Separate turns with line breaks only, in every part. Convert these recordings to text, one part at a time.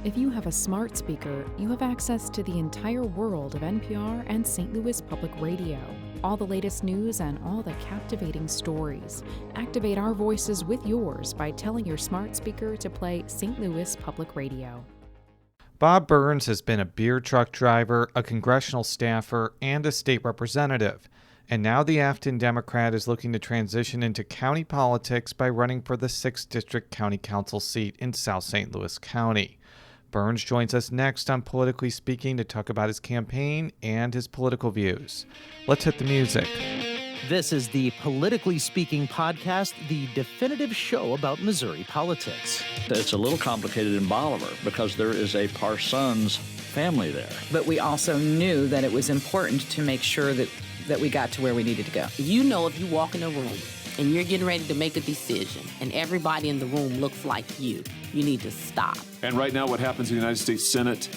If you have a smart speaker, you have access to the entire world of NPR and St. Louis Public Radio. All the latest news and all the captivating stories. Activate our voices with yours by telling your smart speaker to play St. Louis Public Radio.
Bob Burns has been a beer truck driver, a congressional staffer, and a state representative. And now the Affton Democrat is looking to transition into county politics by running for the 6th District County Council seat in South St. Louis County. Burns joins us next on Politically Speaking to talk about his campaign and his political views. Let's hit the music.
This is the Politically Speaking podcast, the definitive show about Missouri politics.
It's a little complicated in Bolivar because there is a Parsons family there.
But we also knew that it was important to make sure that we got to where we needed to go.
You know, if you walk in a room and you're getting ready to make a decision and everybody in the room looks like you need to stop.
And right now what happens in the United States Senate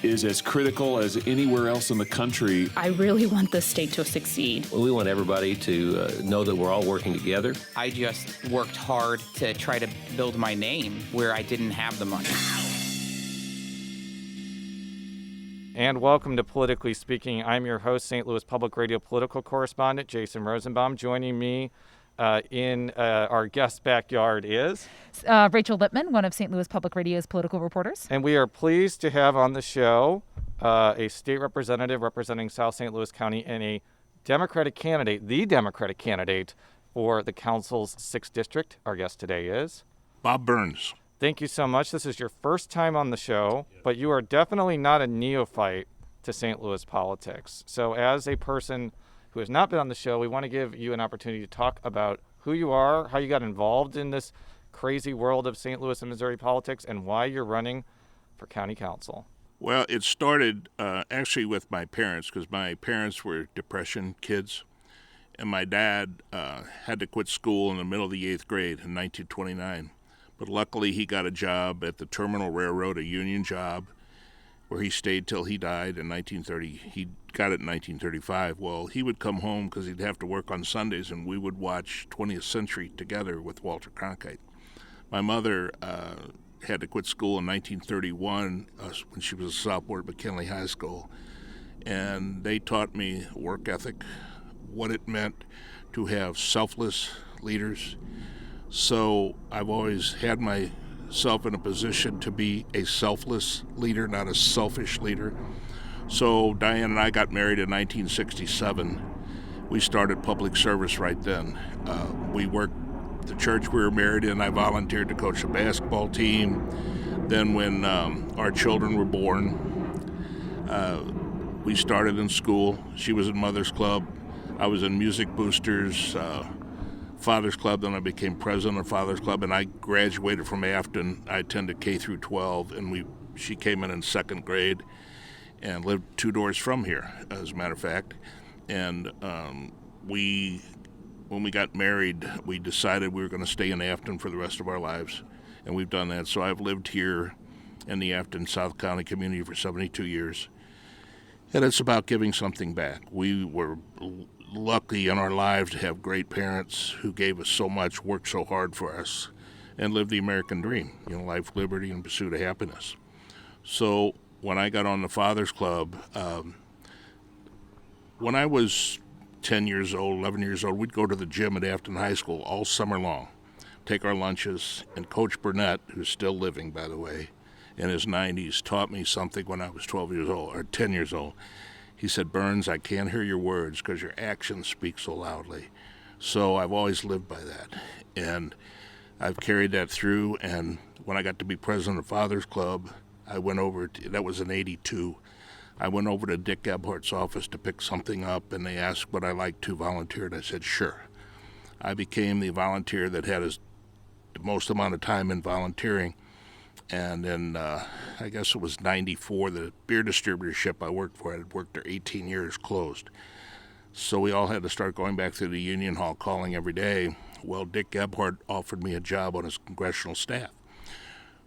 is as critical as anywhere else in the country.
I really want the state to succeed.
Well, we want everybody to know that we're all working together.
I just worked hard to try to build my name where I didn't have the money.
And welcome to Politically Speaking. I'm your host, St. Louis Public Radio political correspondent Jason Rosenbaum. Joining me in our guest backyard is
Rachel Lippmann, one of St. Louis Public Radio's political reporters.
And we are pleased to have on the show a state representative representing South St. Louis County and a Democratic candidate, the Democratic candidate for the council's 6th district. Our guest today is
Bob Burns.
Thank you so much. This is your first time on the show, but you are definitely not a neophyte to St. Louis politics. So as a person who has not been on the show, we want to give you an opportunity to talk about who you are, how you got involved in this crazy world of St. Louis and Missouri politics, and why you're running for county council.
Well, it started actually with my parents, because my parents were Depression kids, and my dad had to quit school in the middle of the 8th grade in 1929. But luckily he got a job at the Terminal Railroad, a union job, where he stayed till he died in 1930. He got it in 1935. Well, he would come home because he'd have to work on Sundays, and we would watch 20th Century together with Walter Cronkite. My mother had to quit school in 1931 when she was a sophomore at McKinley High School, and they taught me work ethic, what it meant to have selfless leaders. So I've always had myself in a position to be a selfless leader, not a selfish leader. So Diane and I got married in 1967. We started public service right then. We worked the church we were married in. I volunteered to coach a basketball team. Then when our children were born, we started in school. She was in Mother's Club. I was in Music Boosters, Father's Club. Then I became president of Father's Club, and I graduated from Affton. I attended K through 12, and she came in 2nd grade and lived 2 doors from here, as a matter of fact. And when we got married, we decided we were going to stay in Affton for the rest of our lives, and we've done that. So I've lived here in the Affton South County community for 72 years, and it's about giving something back. We were lucky in our lives to have great parents who gave us so much, worked so hard for us, and lived the American dream, life, liberty, and pursuit of happiness. So when I got on the Father's Club, when I was 10 years old, 11 years old, we'd go to the gym at Affton High School all summer long, take our lunches, and Coach Burnett, who's still living, by the way, in his 90s, taught me something when I was 12 years old, or 10 years old. He said, "Burns, I can't hear your words because your actions speak so loudly." So I've always lived by that, and I've carried that through. And when I got to be president of Father's Club, I went over to, that was in 82, I went over to Dick Gebhardt's office to pick something up, and they asked would I like to volunteer, and I said sure. I became the volunteer that had the most amount of time in volunteering. And then I guess it was 94, the beer distributorship I worked for, I had worked there 18 years, closed. So we all had to start going back through the union hall calling every day. Well, Dick Gebhardt offered me a job on his congressional staff.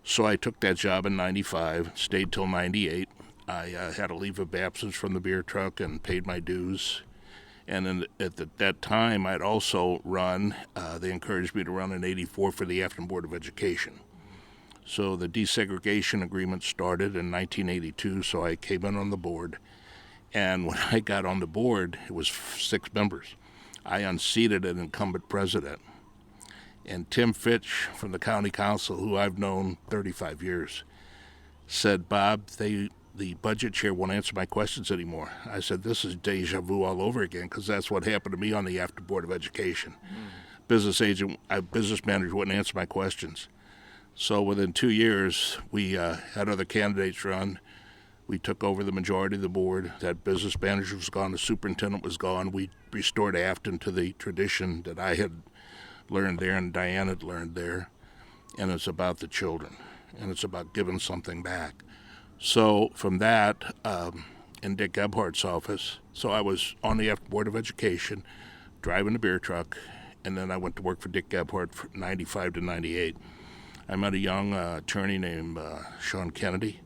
So I took that job in 95, stayed till 98. I had a leave of absence from the beer truck and paid my dues. And then at that time, I'd also run, they encouraged me to run in 84 for the Affton Board of Education. So the desegregation agreement started in 1982, so I came in on the board. And when I got on the board, it was 6 members. I unseated an incumbent president. And Tim Fitch from the county council, who I've known 35 years, said, Bob, the budget chair won't answer my questions anymore. I said, this is deja vu all over again, because that's what happened to me on the Affton Board of Education. Business manager wouldn't answer my questions. So within 2 years, we had other candidates run. We took over the majority of the board. That business manager was gone, the superintendent was gone. We restored Affton to the tradition that I had learned there and Diane had learned there. And it's about the children, and it's about giving something back. So from that, in Dick Gebhardt's office, so I was on the Affton Board of Education, driving the beer truck, and then I went to work for Dick Gebhardt from 95 to 98. I met a young attorney named Sean Kennedy,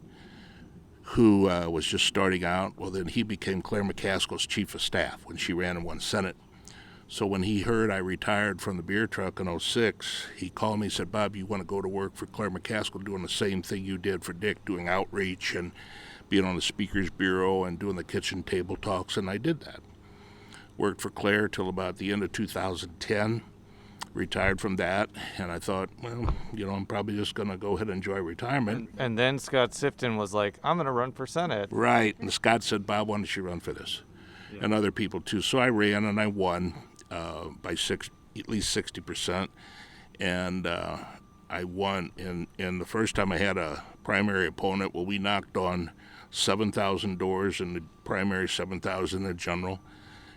who was just starting out. Well, then he became Claire McCaskill's chief of staff when she ran and won Senate. So when he heard I retired from the beer truck in 06, he called me and said, Bob, you want to go to work for Claire McCaskill doing the same thing you did for Dick, doing outreach and being on the Speaker's Bureau and doing the kitchen table talks, and I did that. Worked for Claire till about the end of 2010. Retired from that, and I thought, well, I'm probably just going to go ahead and enjoy retirement.
And then Scott Sifton was like, I'm going to run for Senate.
Right, and Scott said, Bob, why don't you run for this? Yeah. And other people, too. So I ran, and I won by at least 60%. And I won in the first time I had a primary opponent. Well, we knocked on 7,000 doors in the primary, 7,000 in the general,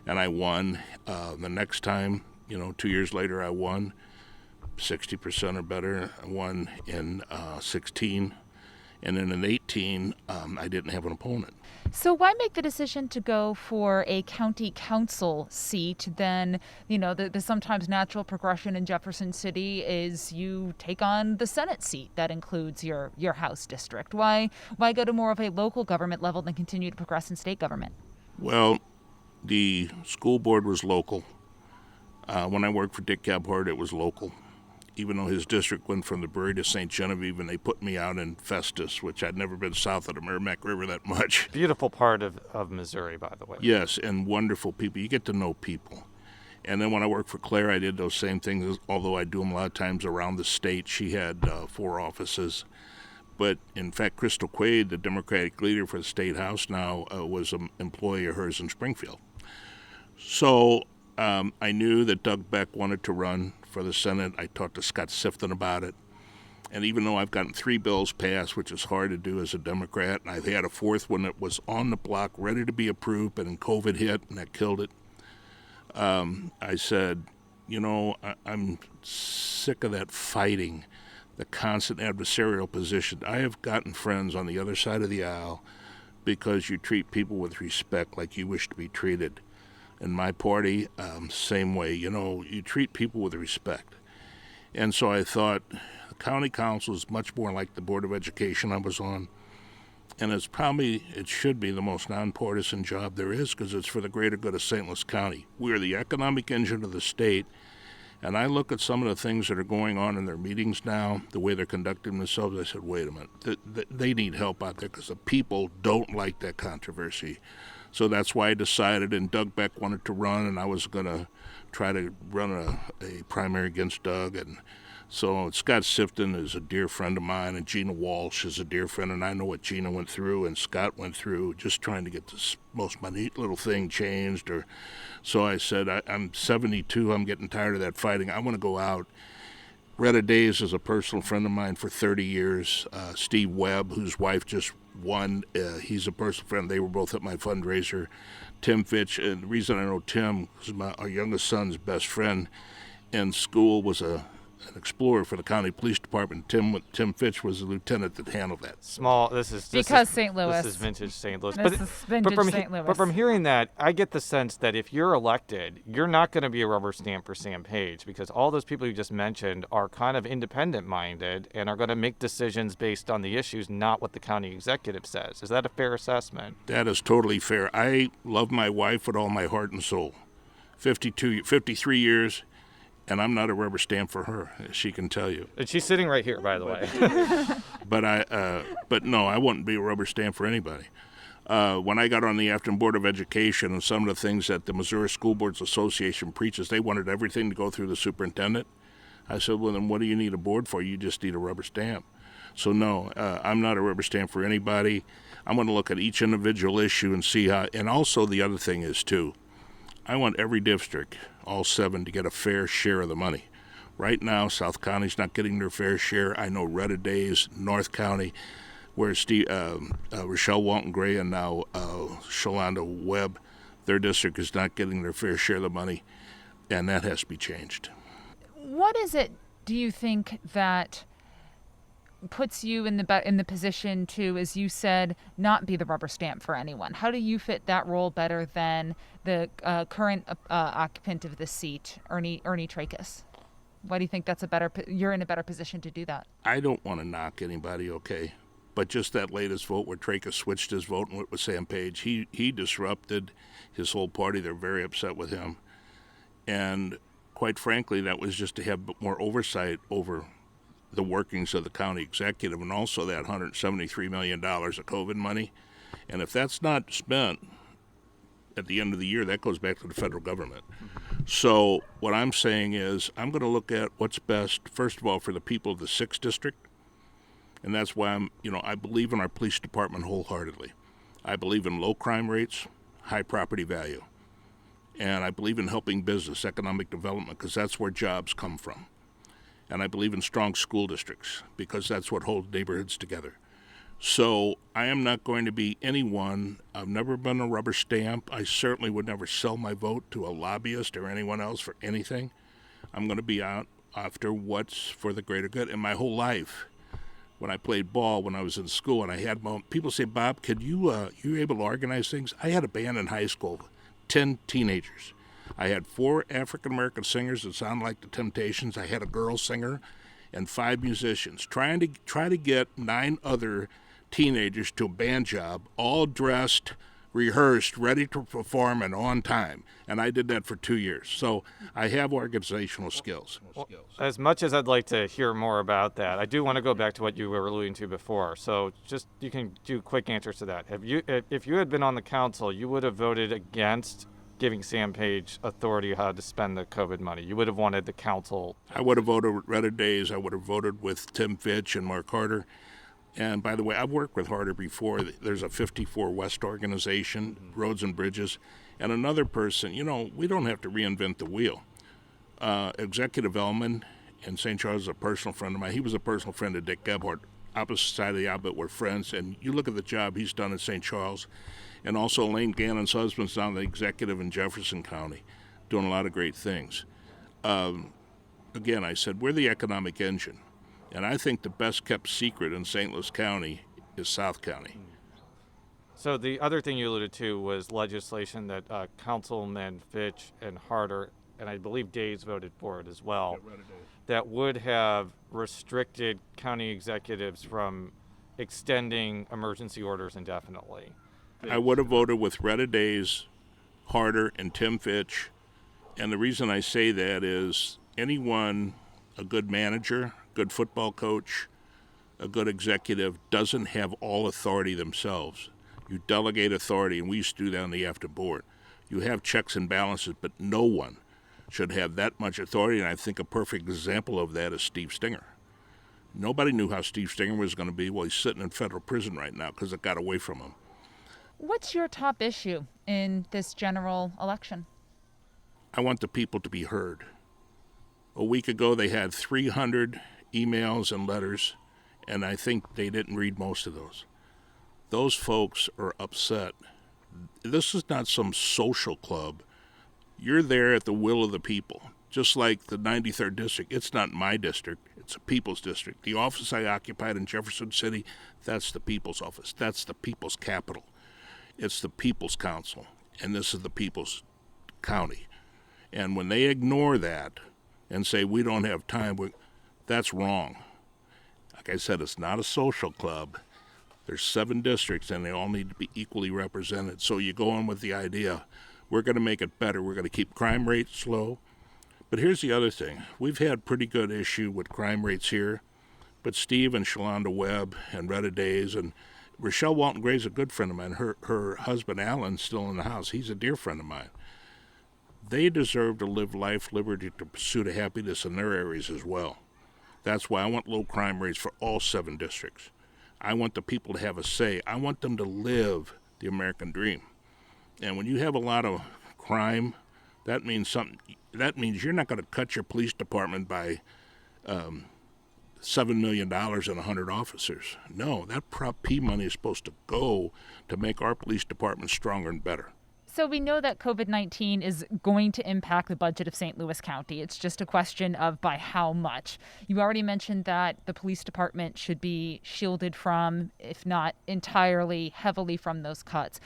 and I won. The next time, 2 years later, I won 60% or better. I won in 16, and then in 18, I didn't have an opponent.
So why make the decision to go for a county council seat? Then, the sometimes natural progression in Jefferson City is you take on the Senate seat that includes your House district. Why go to more of a local government level than continue to progress in state government?
Well, the school board was local. When I worked for Dick Gebhardt, it was local. Even though his district went from the Brewery to St. Genevieve, and they put me out in Festus, which I'd never been south of the Merrimack River that much.
Beautiful part of Missouri, by the way.
Yes, and wonderful people. You get to know people. And then when I worked for Claire, I did those same things, although I do them a lot of times around the state. She had 4 offices. But, in fact, Crystal Quaid, the Democratic leader for the State House now, was an employee of hers in Springfield. So I knew that Doug Beck wanted to run for the Senate. I talked to Scott Sifton about it. And even though I've gotten 3 bills passed, which is hard to do as a Democrat, and I've had a 4th one that was on the block, ready to be approved, but then COVID hit, and that killed it. I said, I'm sick of that fighting, the constant adversarial position. I have gotten friends on the other side of the aisle because you treat people with respect like you wish to be treated. In my party, same way. You treat people with respect. And so I thought the county council is much more like the Board of Education I was on. And it should be the most nonpartisan job there is because it's for the greater good of St. Louis County. We are the economic engine of the state. And I look at some of the things that are going on in their meetings now, the way they're conducting themselves. I said, wait a minute, they need help out there because the people don't like that controversy. So that's why I decided, and Doug Beck wanted to run, and I was going to try to run a primary against Doug. And so Scott Sifton is a dear friend of mine, and Gina Walsh is a dear friend, and I know what Gina went through and Scott went through just trying to get this most minute little thing changed. So I said, I'm 72, I'm getting tired of that fighting. I want to go out. Retta Days is a personal friend of mine for 30 years. Steve Webb, whose wife just won, he's a personal friend. They were both at my fundraiser. Tim Fitch, and the reason I know Tim is our youngest son's best friend in school was an explorer for the county police department. Tim Fitch was the lieutenant that handled that.
St. Louis.
This is vintage St. Louis.
St. Louis.
But from hearing that, I get the sense that if you're elected, you're not going to be a rubber stamp for Sam Page because all those people you just mentioned are kind of independent-minded and are going to make decisions based on the issues, not what the county executive says. Is that a fair assessment?
That is totally fair. I love my wife with all my heart and soul. 53 years. And I'm not a rubber stamp for her, she can tell you.
And she's sitting right here, by the way.
But no, I wouldn't be a rubber stamp for anybody. When I got on the Affton Board of Education and some of the things that the Missouri School Boards Association preaches, they wanted everything to go through the superintendent. I said, well, then what do you need a board for? You just need a rubber stamp. So no, I'm not a rubber stamp for anybody. I'm going to look at each individual issue and see how, and also the other thing is too, I want every district, all 7, to get a fair share of the money. Right now, South County's not getting their fair share. I know Retta Days, North County, where Rochelle Walton Gray and now Shalonda Webb, their district is not getting their fair share of the money, and that has to be changed.
What is it, do you think, that puts you in the position to, as you said, not be the rubber stamp for anyone? How do you fit that role better than the current occupant of the seat, Ernie Trakas? Why do you think you're in a better position to do that?
I don't want to knock anybody, okay? But just that latest vote where Trakas switched his vote and went with Sam Page, he disrupted his whole party. They're very upset with him. And quite frankly, that was just to have more oversight over the workings of the county executive, and also that $173 million of COVID money. And if that's not spent at the end of the year, that goes back to the federal government. So what I'm saying is I'm going to look at what's best, first of all, for the people of the 6th district. And that's why I believe in our police department wholeheartedly. I believe in low crime rates, high property value. And I believe in helping business, economic development, because that's where jobs come from. And I believe in strong school districts, because that's what holds neighborhoods together. So I am not going to be anyone. I've never been a rubber stamp. I certainly would never sell my vote to a lobbyist or anyone else for anything. I'm going to be out after what's for the greater good. In my whole life, when I played ball, when I was in school, and I had people say, Bob, could you able to organize things? I had a band in high school, 10 teenagers. I had 4 African-American singers that sounded like the Temptations. I had a girl singer and 5 musicians, trying to get 9 other teenagers to a band job, all dressed, rehearsed, ready to perform, and on time. And I did that for 2 years. So I have organizational skills.
Well, as much as I'd like to hear more about that, I do want to go back to what you were alluding to before. So just you can do quick answers to that. If you had been on the council, you would have voted against giving Sam Page authority how to spend the COVID money. You would have wanted the council.
I would have voted with Retta Days. I would have voted with Tim Fitch and Mark Harder. And by the way, I've worked with Harder before. There's a 54 West organization, Roads and Bridges, and another person. We don't have to reinvent the wheel. Executive Elman in St. Charles is a personal friend of mine. He was a personal friend of Dick Gebhardt. Opposite side of the aisle, but we're friends. And you look at the job he's done in St. Charles. And also Elaine Gannon's husband's down the executive in Jefferson County, doing a lot of great things. Again, I said, we're the economic engine. And I think the best kept secret in St. Louis County is South County.
So the other thing you alluded to was legislation that Councilman Fitch and Harder, and I believe Days voted for it as well, that would have restricted county executives from extending emergency orders indefinitely.
I would have voted with Retta Days, Harder, and Tim Fitch. And the reason I say that is anyone, a good manager, good football coach, a good executive, doesn't have all authority themselves. You delegate authority, and we used to do that on the Affton board. You have checks and balances, but no one should have that much authority, and I think a perfect example of that is Steve Stinger. Nobody knew how Steve Stinger was going to be. Well, he's sitting in federal prison right now because it got away from him.
What's your top issue in this general election?
I want the people to be heard. A week ago, they had 300 emails and letters, and I think they didn't read most of those. Those folks are upset. This is not some social club. You're there at the will of the people, just like the 93rd district. It's not my district. It's a people's district. The office I occupied in Jefferson City, that's the people's office. That's the people's capital. It's the people's council, and this is the people's county. And when they ignore that and say we don't have time, that's wrong. Like I said, it's not a social club. There's 7 districts, and they all need to be equally represented. So you go in with the idea, we're going to make it better. We're going to keep crime rates low. But here's the other thing. We've had pretty good issue with crime rates here, but Steve and Shalonda Webb and Retta Days and Rochelle Walton Gray's a good friend of mine. Her husband, Alan's still in the house. He's a dear friend of mine. They deserve to live life, liberty, to pursue happiness in their areas as well. That's why I want low crime rates for all 7 districts. I want the people to have a say. I want them to live the American dream. And when you have a lot of crime, that means something. That means you're not going to cut your police department by $7 million and 100 officers. No, that Prop P money is supposed to go to make our police department stronger and better.
So we know that COVID-19 is going to impact the budget of St. Louis County. It's just a question of by how much. You already mentioned that the police department should be shielded from, if not entirely, heavily from those cuts.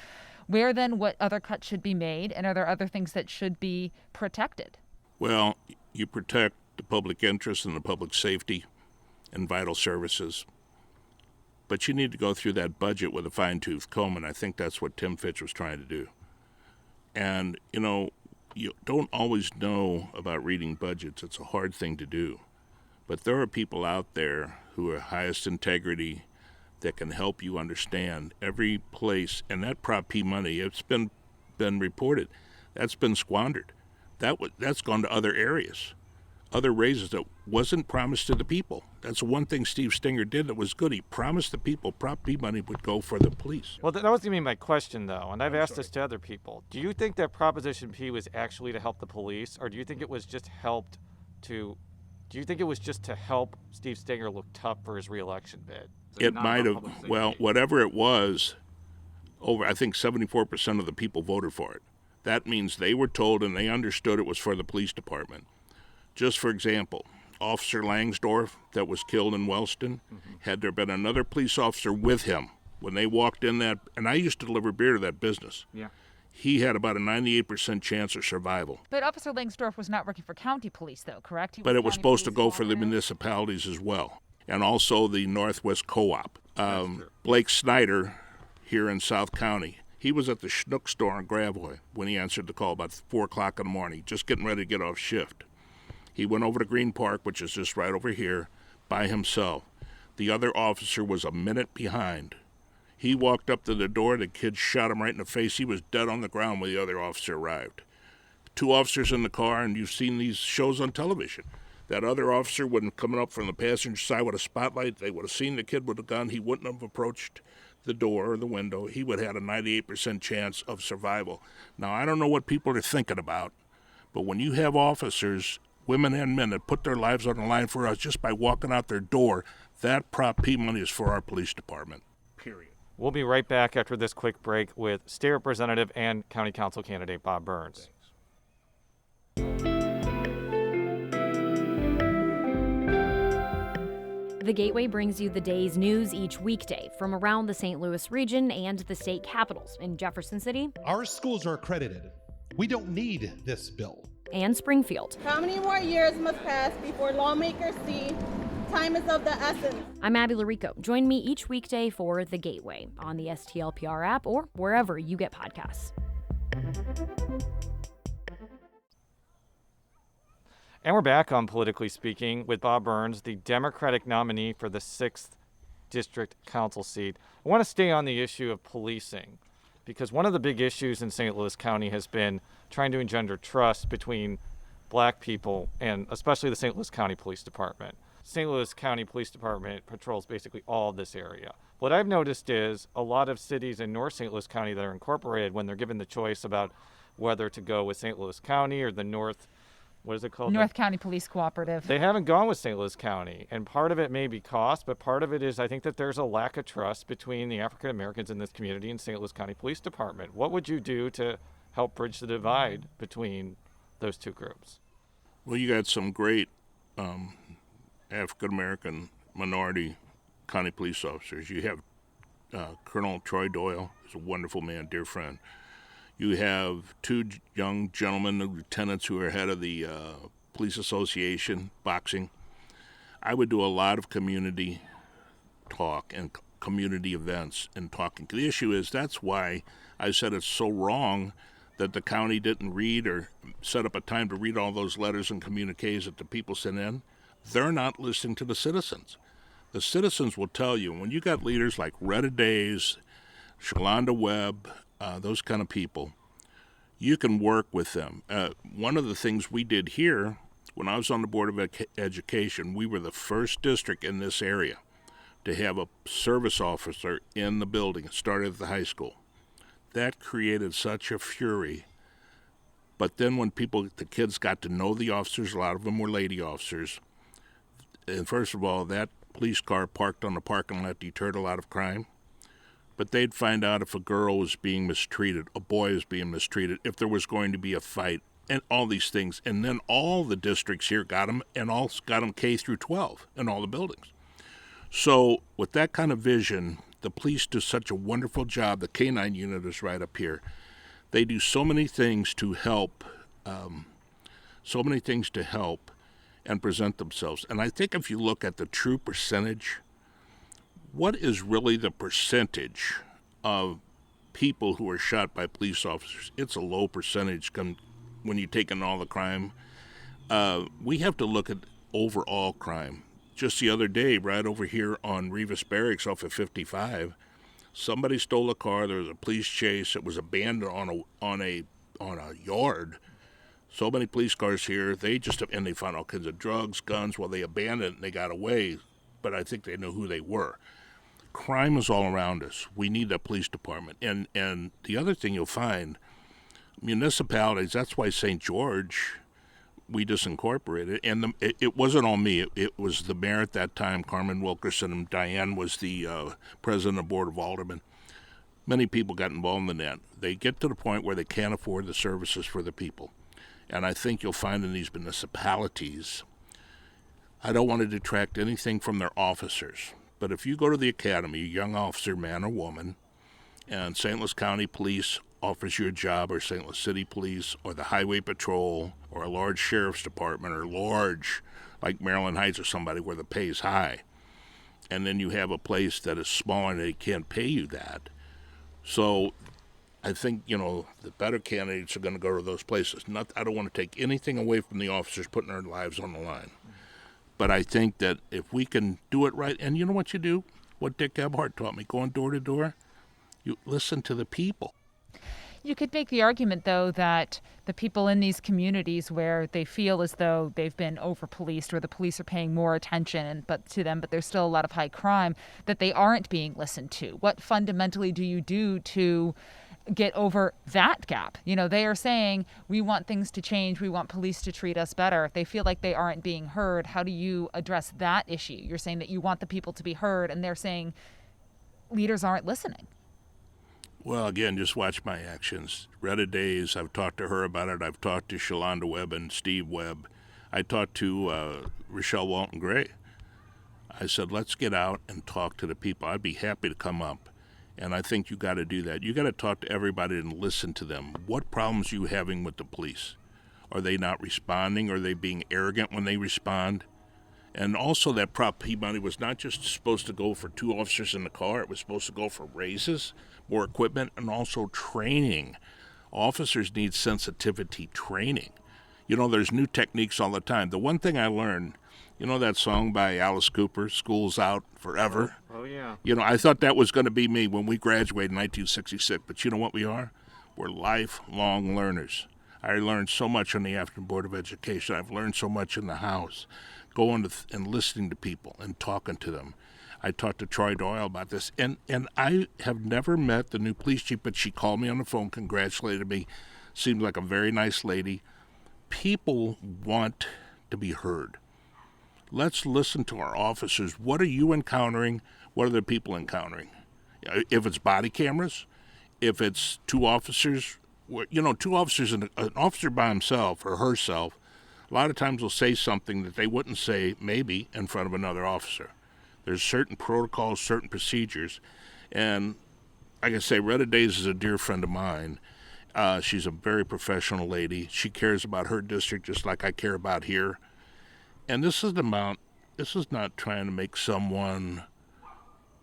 Where then, what other cuts should be made, and are there other things that should be protected?
Well, you protect the public interest and the public safety and vital services. But you need to go through that budget with a fine-tooth comb, and I think that's what Tim Fitch was trying to do. And, you don't always know about reading budgets. It's a hard thing to do. But there are people out there who are highest integrity that can help you understand every place. And that Prop P money, it's been reported, that's been squandered. That's gone to other areas, other raises that wasn't promised to the people. That's one thing Steve Stinger did that was good. He promised the people Prop P money would go for the police.
Well, that was going to be my question, though, and I've asked this to other people. Do you think that Proposition P was actually to help the police, or do you think it was just to help Steve Stinger look tough for his reelection bid?
It might have. Well, whatever it was, I think 74% of the people voted for it. That means they were told and they understood it was for the police department. Just for example, Officer Langsdorff that was killed in Wellston, had there been another police officer with him when they walked in that, and I used to deliver beer to that business.
Yeah.
He had about a 98% chance of survival.
But Officer Langsdorff was not working for county police, though, correct?
But it was supposed to go for the municipalities as well, and also the Northwest Co-op. Blake Snyder here in South County, he was at the Schnook store in Gravois when he answered the call about 4 o'clock in the morning, just getting ready to get off shift. He went over to Green Park, which is just right over here, by himself. The other officer was a minute behind. He walked up to the door, the kid shot him right in the face. He was dead on the ground when the other officer arrived. 2 officers in the car, and you've seen these shows on television. That other officer wouldn't coming up from the passenger side with a spotlight. They would have seen the kid with a gun. He wouldn't have approached the door or the window. He would have had a 98% chance of survival. Now, I don't know what people are thinking about, but when you have officers, women and men, that put their lives on the line for us just by walking out their door, that Prop P money is for our police department, period.
We'll be right back after this quick break with State Representative and County Council candidate Bob Burns.
The Gateway brings you the day's news each weekday from around the St. Louis region and the state capitals in Jefferson City.
Our schools are accredited. We don't need this bill.
And Springfield.
How many more years must pass before lawmakers see time is of the essence?
I'm Abby Larico. Join me each weekday for The Gateway on the STLPR app or wherever you get podcasts.
And we're back on Politically Speaking with Bob Burns, the Democratic nominee for the 6th District Council seat. I want to stay on the issue of policing because one of the big issues in St. Louis County has been trying to engender trust between black people and especially the St. Louis County Police Department. St. Louis County Police Department patrols basically all of this area. What I've noticed is a lot of cities in North St. Louis County that are incorporated, when they're given the choice about whether to go with St. Louis County or the North
County Police Cooperative.
They haven't gone with St. Louis County, and part of it may be cost, but part of it is I think that there's a lack of trust between the African Americans in this community and St. Louis County Police Department. What would you do to help bridge the divide between those two groups?
Well, you got some great African American minority county police officers. You have Colonel Troy Doyle, who's a wonderful man, dear friend. You have 2 young gentlemen, lieutenants, who are head of the Police Association, boxing. I would do a lot of community talk and community events and talking. The issue is that's why I said it's so wrong that the county didn't read or set up a time to read all those letters and communiques that the people sent in, they're not listening to the citizens. The citizens will tell you, when you got leaders like Retta Days, Shalonda Webb, those kind of people, you can work with them. One of the things we did here, when I was on the Board of Education, we were the first district in this area to have a service officer in the building. It started at the high school. That created such a fury. But then when the kids got to know the officers, a lot of them were lady officers, and first of all, that police car parked on the parking lot deterred a lot of crime. But they'd find out if a girl was being mistreated, a boy was being mistreated, if there was going to be a fight, and all these things. And then all the districts here got them, and all got them K through 12 in all the buildings. So with that kind of vision, the police do such a wonderful job. The K-9 unit is right up here. They do so many things to help, and present themselves. And I think if you look at the true percentage, what is really the percentage of people who are shot by police officers? It's a low percentage when you take in all the crime. We have to look at overall crime. Just the other day, right over here on Rivas Barracks off of 55, somebody stole a car. There was a police chase. It was abandoned on a yard. So many police cars here. They found all kinds of drugs, guns. Well, they abandoned it and they got away. But I think they knew who they were. Crime is all around us. We need a police department. And the other thing you'll find, municipalities. That's why St. George, we disincorporated, and it wasn't all me. It was the mayor at that time, Carmen Wilkerson, and Diane was the president of the Board of Aldermen. Many people got involved in that. They get to the point where they can't afford the services for the people. And I think you'll find in these municipalities, I don't want to detract anything from their officers, but if you go to the academy, a young officer, man or woman, and St. Louis County Police offers you a job, or St. Louis City Police, or the Highway Patrol, or a large sheriff's department, or large, like Maryland Heights or somebody where the pay is high, and then you have a place that is small and they can't pay you that. So I think, the better candidates are going to go to those places. I don't want to take anything away from the officers putting their lives on the line. But I think that if we can do it right, and you know what you do? What Dick Gebhardt taught me, going door to door, you listen to the people.
You could make the argument, though, that the people in these communities where they feel as though they've been over-policed or the police are paying more attention but there's still a lot of high crime, that they aren't being listened to. What fundamentally do you do to get over that gap? They are saying, we want things to change. We want police to treat us better. If they feel like they aren't being heard, how do you address that issue? You're saying that you want the people to be heard, and they're saying leaders aren't listening.
Well, again, just watch my actions. Retta Days, I've talked to her about it. I've talked to Shalonda Webb and Steve Webb. I talked to Rochelle Walton Gray. I said, let's get out and talk to the people. I'd be happy to come up. And I think you got to do that. You got to talk to everybody and listen to them. What problems are you having with the police? Are they not responding? Are they being arrogant when they respond? And also that Prop P money was not just supposed to go for 2 officers in the car. It was supposed to go for raises, more equipment, and also training. Officers need sensitivity training. There's new techniques all the time. The one thing I learned, that song by Alice Cooper, School's Out Forever?
Oh, yeah.
I thought that was going to be me when we graduated in 1966. But you know what we are? We're lifelong learners. I learned so much on the Affton Board of Education. I've learned so much in the House, going and listening to people and talking to them. I talked to Troy Doyle about this, and I have never met the new police chief, but she called me on the phone, congratulated me, seemed like a very nice lady. People want to be heard. Let's listen to our officers. What are you encountering? What are the people encountering? If it's body cameras, if it's 2 officers, 2 officers and an officer by himself or herself, a lot of times will say something that they wouldn't say maybe in front of another officer. There's certain protocols, certain procedures. And like I say, Retta Days is a dear friend of mine. She's a very professional lady. She cares about her district just like I care about here. And this is not trying to make someone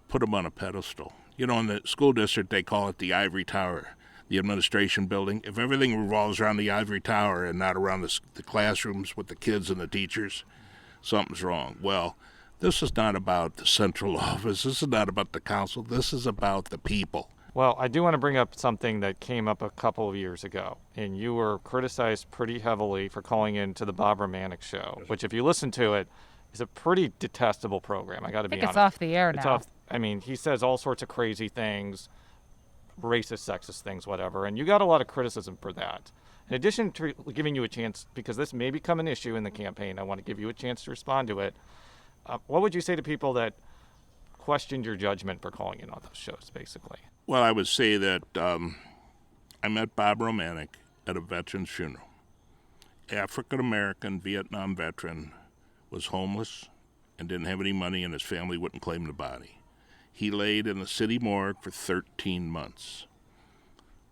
put them on a pedestal. In the school district, they call it the ivory tower. the administration building. If everything revolves around the ivory tower and not around the classrooms with the kids and the teachers, something's wrong. Well, this is not about the central office. This is not about the council. This is about the people.
Well, I do want to bring up something that came up a couple of years ago, and you were criticized pretty heavily for calling into the Bob Romanek show, which if you listen to it, is a pretty detestable program. I got to be honest.
It's off the air now.
It's off. I mean, he says all sorts of crazy things, racist, sexist things, whatever, and you got a lot of criticism for that. In addition to giving you a chance, because this may become an issue in the campaign, I want to give you a chance to respond to it. What would you say to people that questioned your judgment for calling in on those shows, basically?
Well, I would say that I met Bob Romanek at a veteran's funeral. African-American Vietnam veteran, was homeless and didn't have any money, and his family wouldn't claim the body. He laid in the city morgue for 13 months.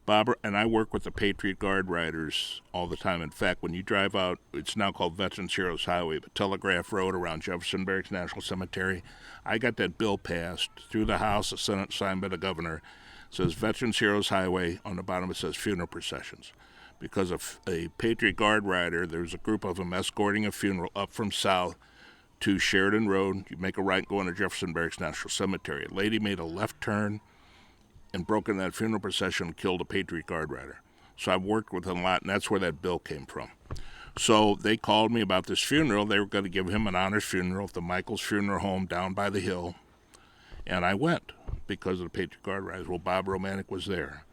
Bob and I work with the Patriot Guard riders all the time. In fact, when you drive out, it's now called Veterans Heroes Highway, but Telegraph Road around Jefferson Barracks National Cemetery, I got that bill passed through the House, the Senate, signed by the governor. It says Veterans Heroes Highway. On the bottom it says funeral processions. Because of a Patriot Guard rider, there's a group of them escorting a funeral up from south to Sheridan Road. You make a right and go into Jefferson Barracks National Cemetery. A lady made a left turn and broke in that funeral procession and killed a Patriot Guard rider. So I've worked with them a lot, and that's where that bill came from. So they called me about this funeral. They were going to give him an honors funeral at the Michaels Funeral Home down by the hill. And I went because of the Patriot Guard riders. Well, Bob Romanek was there.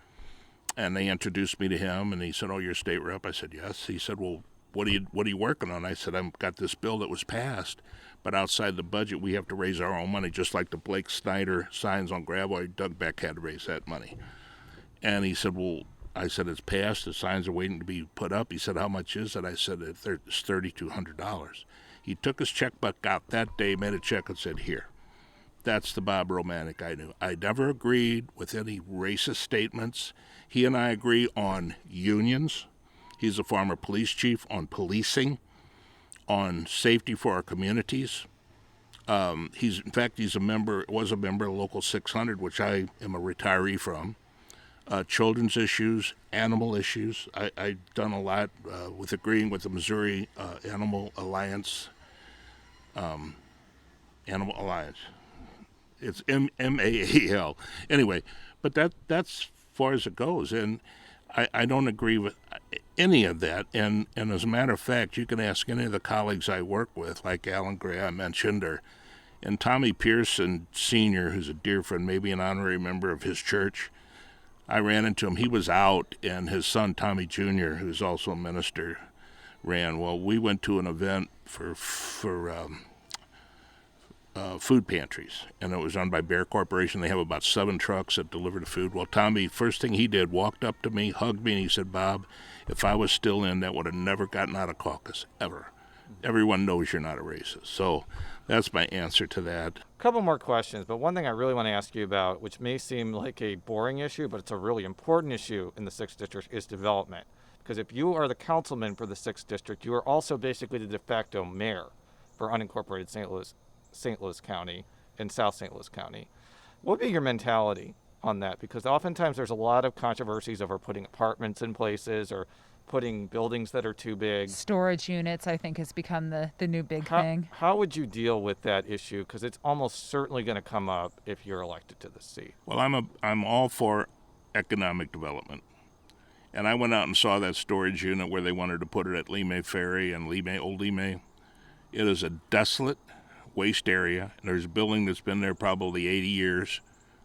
And they introduced me to him, and he said, "Oh, you're a state rep?" I said, "Yes." He said, "Well, what are you working on?" I said, "I've got this bill that was passed, but outside the budget, we have to raise our own money, just like the Blake Snyder signs on Gravois. Doug Beck had to raise that money." And he said, "Well," I said, "it's passed. The signs are waiting to be put up." He said, "How much is it?" I said, "It's $3,200. He took his checkbook out that day, made a check, and said, "Here." That's the Bob Romanek I knew. I never agreed with any racist statements. He and I agree on unions. He's a former police chief, on policing, on safety for our communities. He's a member of Local 600, which I am a retiree from. Children's issues, animal issues. I've done a lot with agreeing with the Missouri Animal Alliance. Animal Alliance. It's MAAL. Anyway, but that's as far as it goes, and I don't agree with any of that. And as a matter of fact, you can ask any of the colleagues I work with, like Alan Gray I mentioned, and Tommy Pearson Sr., who's a dear friend, maybe an honorary member of his church. I ran into him. He was out, and his son, Tommy Jr., who's also a minister, ran. Well, we went to an event for food pantries, and it was run by Bear Corporation. They have about 7 trucks that deliver the food. Well, Tommy, first thing he did, walked up to me, hugged me, and he said, "Bob, if I was still in, that would have never gotten out of caucus, ever. Everyone knows you're not a racist." So that's my answer to that.
A couple more questions, but one thing I really want to ask you about, which may seem like a boring issue, but it's a really important issue in the 6th District, is development. Because if you are the councilman for the 6th District, you are also basically the de facto mayor for unincorporated St. Louis County and South St. Louis County. What would be your mentality on that? Because oftentimes there's a lot of controversies over putting apartments in places or putting buildings that are too big.
Storage units, I think, has become the new big thing.
How would you deal with that issue? Because it's almost certainly going to come up if you're elected to the seat.
Well, I'm all for economic development. And I went out and saw that storage unit where they wanted to put it at Lemay Ferry and Old Lemay. It is a desolate waste area, and there's a building that's been there probably 80 years,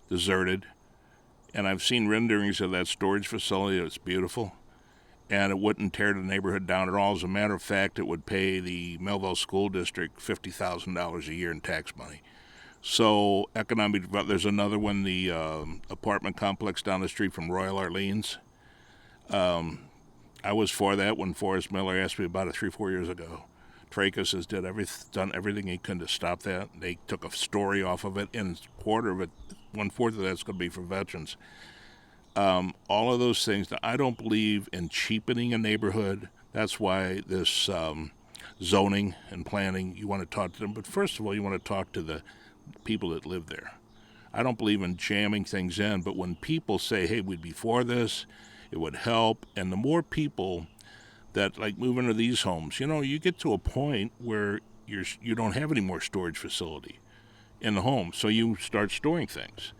deserted, and I've seen renderings of that storage facility. It's beautiful, and it wouldn't tear the neighborhood down at all. As a matter of fact, it would pay the Melville School District $50,000 a year in tax money. So economic development. There's another one, the apartment complex down the street from Royal Orleans. I was for that when Forrest Miller asked me about it 3-4 years ago. Trakas has done everything he could to stop that. They took a story off of it, and 1/4 of that's going to be for veterans. All of those things. Now, I don't believe in cheapening a neighborhood. That's why this zoning and planning, you want to talk to them. But first of all, you want to talk to the people that live there. I don't believe in jamming things in, but when people say, hey, we'd be for this, it would help, and the more people that like move into these homes, you get to a point where you don't have any more storage facility in the home, so you start storing things.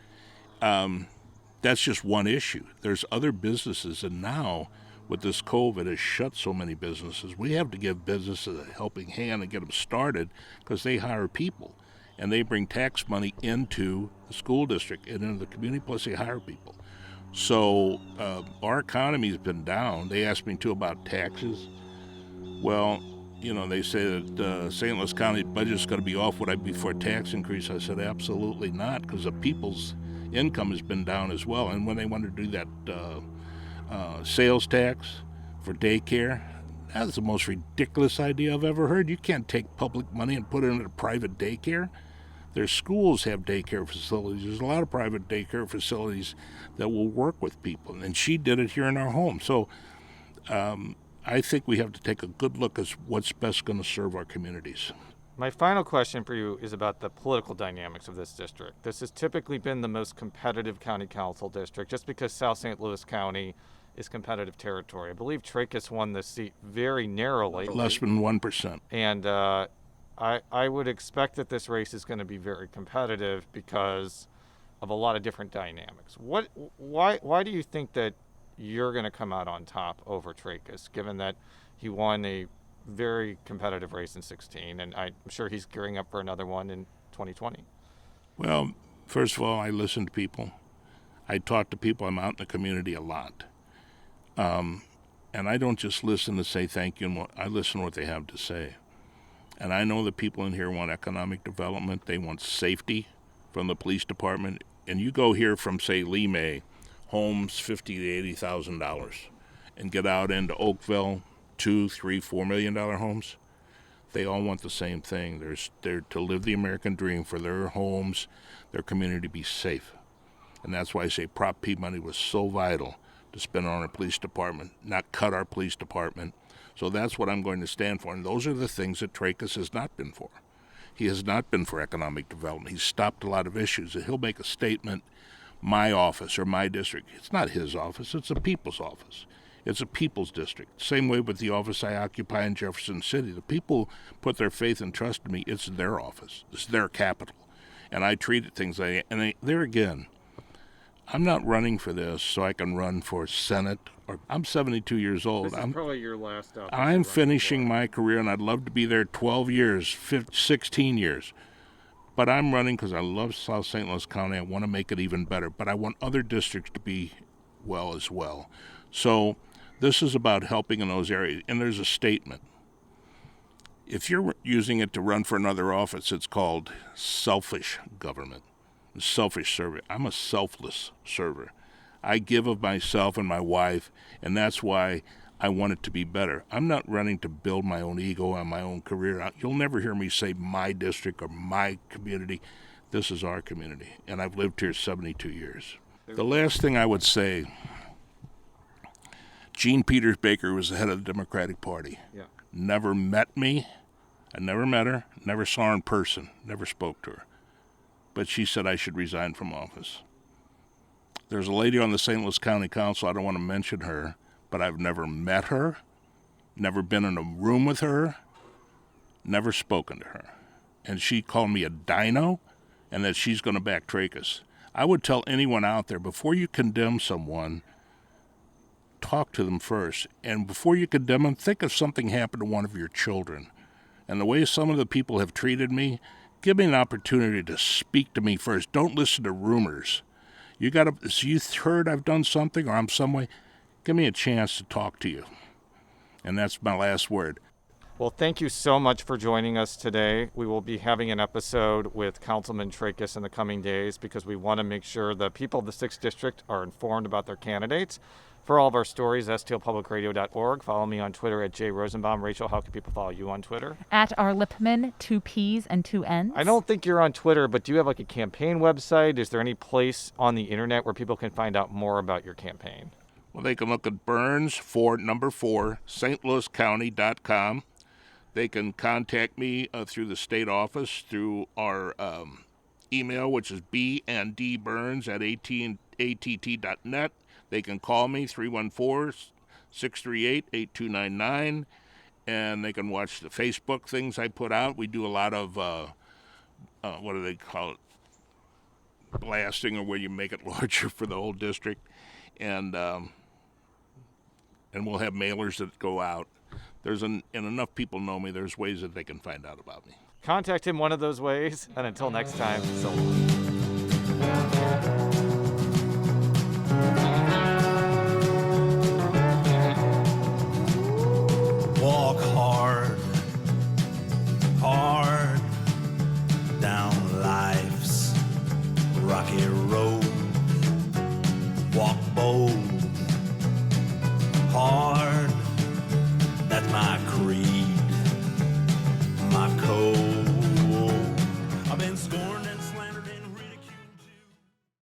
That's just one issue. There's other businesses, and now with this COVID has shut so many businesses. We have to give businesses a helping hand and get them started because they hire people, and they bring tax money into the school district and into the community, plus they hire people. So our economy has been down. They asked me, too, about taxes. Well, they say that St. Louis County budget is going to be off. Would I be for a tax increase? I said, absolutely not, because the people's income has been down as well. And when they want to do that sales tax for daycare, that's the most ridiculous idea I've ever heard. You can't take public money and put it into private daycare. Their schools have daycare facilities. There's a lot of private daycare facilities that will work with people. And she did it here in our home. So I think we have to take a good look at what's best going to serve our communities.
My final question for you is about the political dynamics of this district. This has typically been the most competitive county council district just because South St. Louis County is competitive territory. I believe Trakas won this seat very narrowly.
Less than 1%.
And I would expect that this race is going to be very competitive because of a lot of different dynamics. Why do you think that you're going to come out on top over Trakas, given that he won a very competitive race in 2016, and I'm sure he's gearing up for another one in 2020?
Well, first of all, I listen to people. I talk to people. I'm out in the community a lot. And I don't just listen to say thank you. I listen to what they have to say. And I know the people in here want economic development. They want safety from the police department. And you go here from, say, Lemay, homes $50,000 to $80,000, and get out into Oakville, $2, $3, $4 million homes. They all want the same thing. They're to live the American dream for their homes, their community to be safe. And that's why I say Prop P money was so vital to spend on our police department, not cut our police department. So that's what I'm going to stand for. And those are the things that Trakas has not been for. He has not been for economic development. He's stopped a lot of issues. He'll make a statement, my office or my district. It's not his office. It's the people's office. It's a people's district. Same way with the office I occupy in Jefferson City. The people put their faith and trust in me. It's their office. It's their capital. And I treat it things like that. And there again, I'm not running for this so I can run for Senate. I'm 72 years old.
This is probably your last opportunity.
I'm finishing my career, and I'd love to be there 12 years, 16 years. But I'm running because I love South St. Louis County. I want to make it even better. But I want other districts to be well as well. So this is about helping in those areas. And there's a statement. If you're using it to run for another office, it's called selfish government, selfish servant. I'm a selfless server. I give of myself and my wife, and that's why I want it to be better. I'm not running to build my own ego on my own career. You'll never hear me say my district or my community. This is our community, and I've lived here 72 years. The last thing I would say, Jean Peters Baker was the head of the Democratic Party.
Yeah.
Never met me. I never met her, never saw her in person, never spoke to her. But she said I should resign from office. There's a lady on the St. Louis County Council, I don't want to mention her, but I've never met her, never been in a room with her, never spoken to her. And she called me a dino and that she's going to back Trakas. I would tell anyone out there, before you condemn someone, talk to them first. And before you condemn them, think if something happened to one of your children. And the way some of the people have treated me, give me an opportunity to speak to me first. Don't listen to rumors. You heard I've done something or I'm some way, give me a chance to talk to you. And that's my last word.
Well, thank you so much for joining us today. We will be having an episode with Councilman Trakas in the coming days because we want to make sure the people of the 6th District are informed about their candidates. For all of our stories, stlpublicradio.org. Follow me on Twitter at @Rosenbaum. Rachel, how can people follow you on Twitter?
@Lippmann, 2 P's and 2 N's.
I don't think you're on Twitter, but do you have like a campaign website? Is there any place on the internet where people can find out more about your campaign?
Well, they can look at Burns 4, stlouiscounty.com. They can contact me through the state office, through our email, which is bndburns@att.net. They can call me, 314-638-8299, and they can watch the Facebook things I put out. We do a lot of, what do they call it, blasting, or where you make it larger for the whole district. And we'll have mailers that go out. And enough people know me, there's ways that they can find out about me.
Contact him one of those ways, and until next time, so
walk hard down life's rocky road. Walk bold, hard